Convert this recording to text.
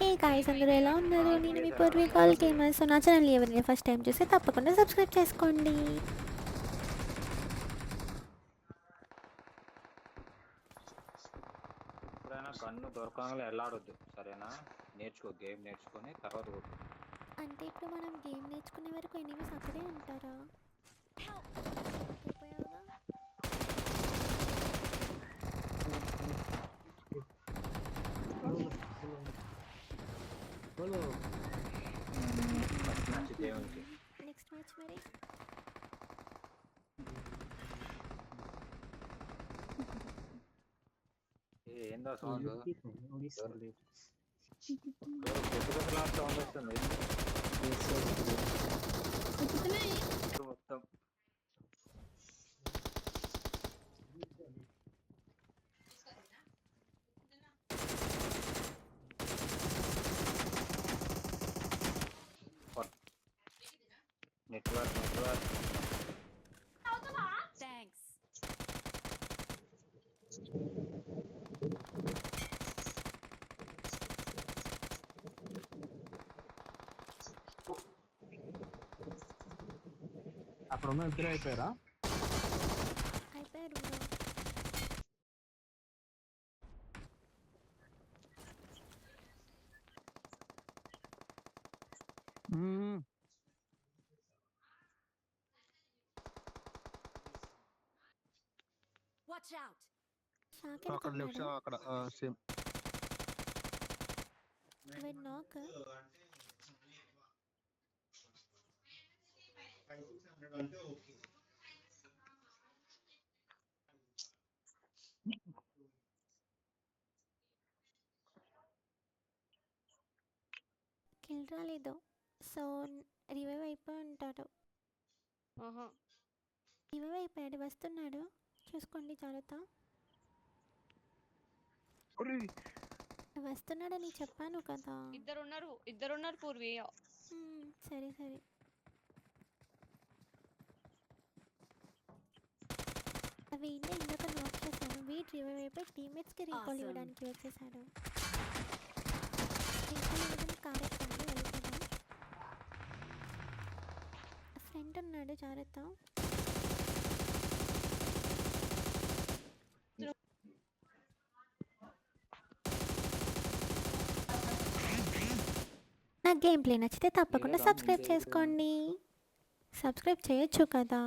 Hey guys, అందరూ ఎలా ఉన్నారు? నేను మీ పూర్వీకాల్ గేమర్. సో నా ఛానల్ ఎవరైనా ఫస్ట్ టైం చూస్తే తప్పకుండా సబ్స్క్రైబ్ చేసుకోండి. ఎప్పుడైనా గన్ను దొరకగానే వెళ్ళాడొద్దు, సరేనా? గేమ్ నేర్చుకొని తర్వాత కొట్టు. అంటే ఇప్పుడు మనం గేమ్ నేర్చుకునే వరకు ఎనిమిస్ అక్కడే ఉంటారా? అయిపోయావుగా. ఫస్ట్ మ్యాచ్ దేవునికి నెక్స్ట్ మ్యాచ్ మరి ఏందో సౌండ్ సౌండ్ వస్తుంది మొత్తం. Network thanks. అక్కడ ఉన్న ఇద్దరు అయిపోయారా? అయిపోయారు. Watch out. అక్కడ లెఫ్ట్ అక్కడ సేమ్ నాక్ కిల్ రాలేదు. సో రివైవ్ అయిపోయి ఉంటాడు. రివైవ్ అయిపోయాడు, వస్తున్నాడు, చూసుకోండి జాగ్రత్త. వస్తున్నాడని చెప్పాను కదా. ఇద్దరున్నారు పూర్వి. సరే సరే. వీడిని ఇందాక నాక్ చేశాను. వీడ్ రివైవ్ అయిపోయి టీమ్మేట్స్కి రీకాల్ ఇవ్వడానికి వచ్చేసాడు. కారెక్కండి, వెళ్తాను. ఫ్రెండ్ ఉన్నాడు, జాగ్రత్త. నా గేమ్ ప్లే నచ్చితే తప్పకుండా సబ్స్క్రైబ్ చేసుకోండి. సబ్స్క్రైబ్ చేయొచ్చు కదా.